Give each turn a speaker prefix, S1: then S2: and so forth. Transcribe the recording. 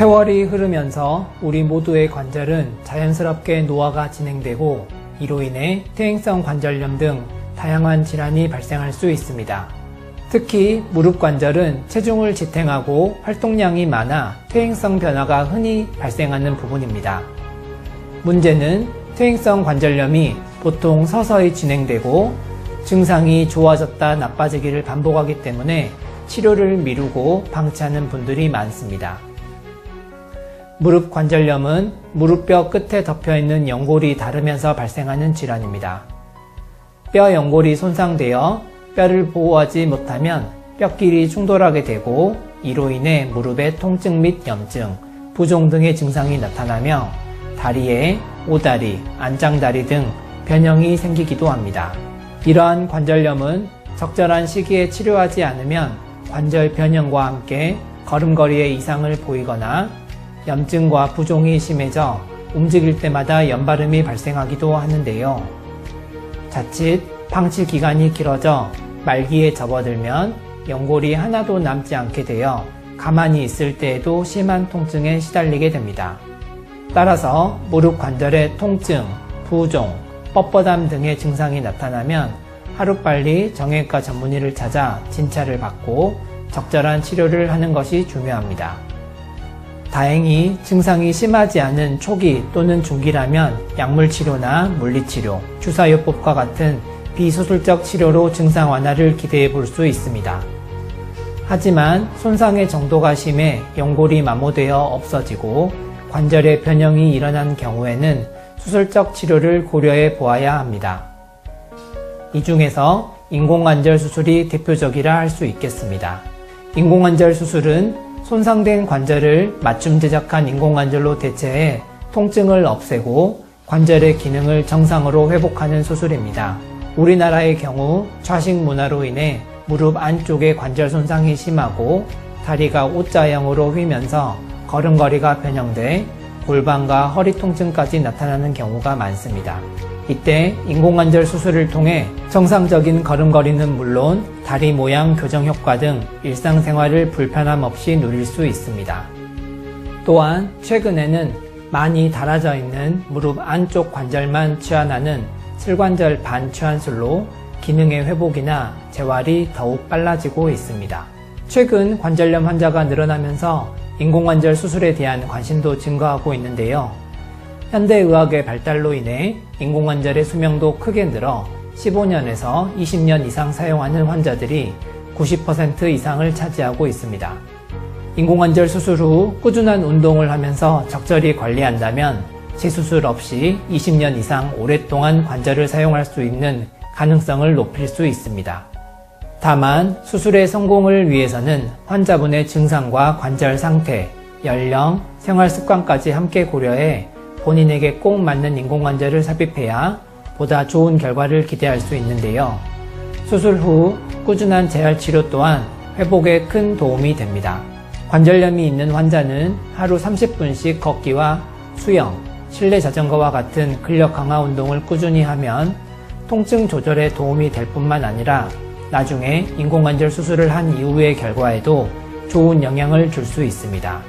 S1: 세월이 흐르면서 우리 모두의 관절은 자연스럽게 노화가 진행되고 이로 인해 퇴행성 관절염 등 다양한 질환이 발생할 수 있습니다. 특히 무릎 관절은 체중을 지탱하고 활동량이 많아 퇴행성 변화가 흔히 발생하는 부분입니다. 문제는 퇴행성 관절염이 보통 서서히 진행되고 증상이 좋아졌다 나빠지기를 반복하기 때문에 치료를 미루고 방치하는 분들이 많습니다. 무릎 관절염은 무릎뼈 끝에 덮여있는 연골이 닳으면서 발생하는 질환입니다. 뼈 연골이 손상되어 뼈를 보호하지 못하면 뼈끼리 충돌하게 되고 이로 인해 무릎의 통증 및 염증, 부종 등의 증상이 나타나며 다리에 오다리, 안장다리 등 변형이 생기기도 합니다. 이러한 관절염은 적절한 시기에 치료하지 않으면 관절 변형과 함께 걸음걸이에 이상을 보이거나 염증과 부종이 심해져 움직일 때마다 염발음이 발생하기도 하는데요. 자칫 방치 기간이 길어져 말기에 접어들면 연골이 하나도 남지 않게 되어 가만히 있을 때에도 심한 통증에 시달리게 됩니다. 따라서 무릎 관절의 통증, 부종, 뻣뻣함 등의 증상이 나타나면 하루빨리 정형외과 전문의를 찾아 진찰을 받고 적절한 치료를 하는 것이 중요합니다. 다행히 증상이 심하지 않은 초기 또는 중기라면 약물치료나 물리치료, 주사요법과 같은 비수술적 치료로 증상 완화를 기대해 볼 수 있습니다. 하지만 손상의 정도가 심해 연골이 마모되어 없어지고 관절의 변형이 일어난 경우에는 수술적 치료를 고려해 보아야 합니다. 이 중에서 인공관절 수술이 대표적이라 할 수 있겠습니다. 인공관절 수술은 손상된 관절을 맞춤 제작한 인공관절로 대체해 통증을 없애고 관절의 기능을 정상으로 회복하는 수술입니다. 우리나라의 경우 좌식 문화로 인해 무릎 안쪽의 관절 손상이 심하고 다리가 O자형으로 휘면서 걸음걸이가 변형돼 골반과 허리 통증까지 나타나는 경우가 많습니다. 이때 인공관절 수술을 통해 정상적인 걸음걸이는 물론 다리 모양 교정 효과 등 일상생활을 불편함 없이 누릴 수 있습니다. 또한 최근에는 많이 닳아져 있는 무릎 안쪽 관절만 치환하는 슬관절 반치환술로 기능의 회복이나 재활이 더욱 빨라지고 있습니다. 최근 관절염 환자가 늘어나면서 인공관절 수술에 대한 관심도 증가하고 있는데요. 현대의학의 발달로 인해 인공관절의 수명도 크게 늘어 15년에서 20년 이상 사용하는 환자들이 90% 이상을 차지하고 있습니다. 인공관절 수술 후 꾸준한 운동을 하면서 적절히 관리한다면 재수술 없이 20년 이상 오랫동안 관절을 사용할 수 있는 가능성을 높일 수 있습니다. 다만 수술의 성공을 위해서는 환자분의 증상과 관절 상태, 연령, 생활 습관까지 함께 고려해 본인에게 꼭 맞는 인공관절을 삽입해야 보다 좋은 결과를 기대할 수 있는데요. 수술 후 꾸준한 재활치료 또한 회복에 큰 도움이 됩니다. 관절염이 있는 환자는 하루 30분씩 걷기와 수영, 실내 자전거와 같은 근력 강화 운동을 꾸준히 하면 통증 조절에 도움이 될 뿐만 아니라 나중에 인공관절 수술을 한 이후의 결과에도 좋은 영향을 줄 수 있습니다.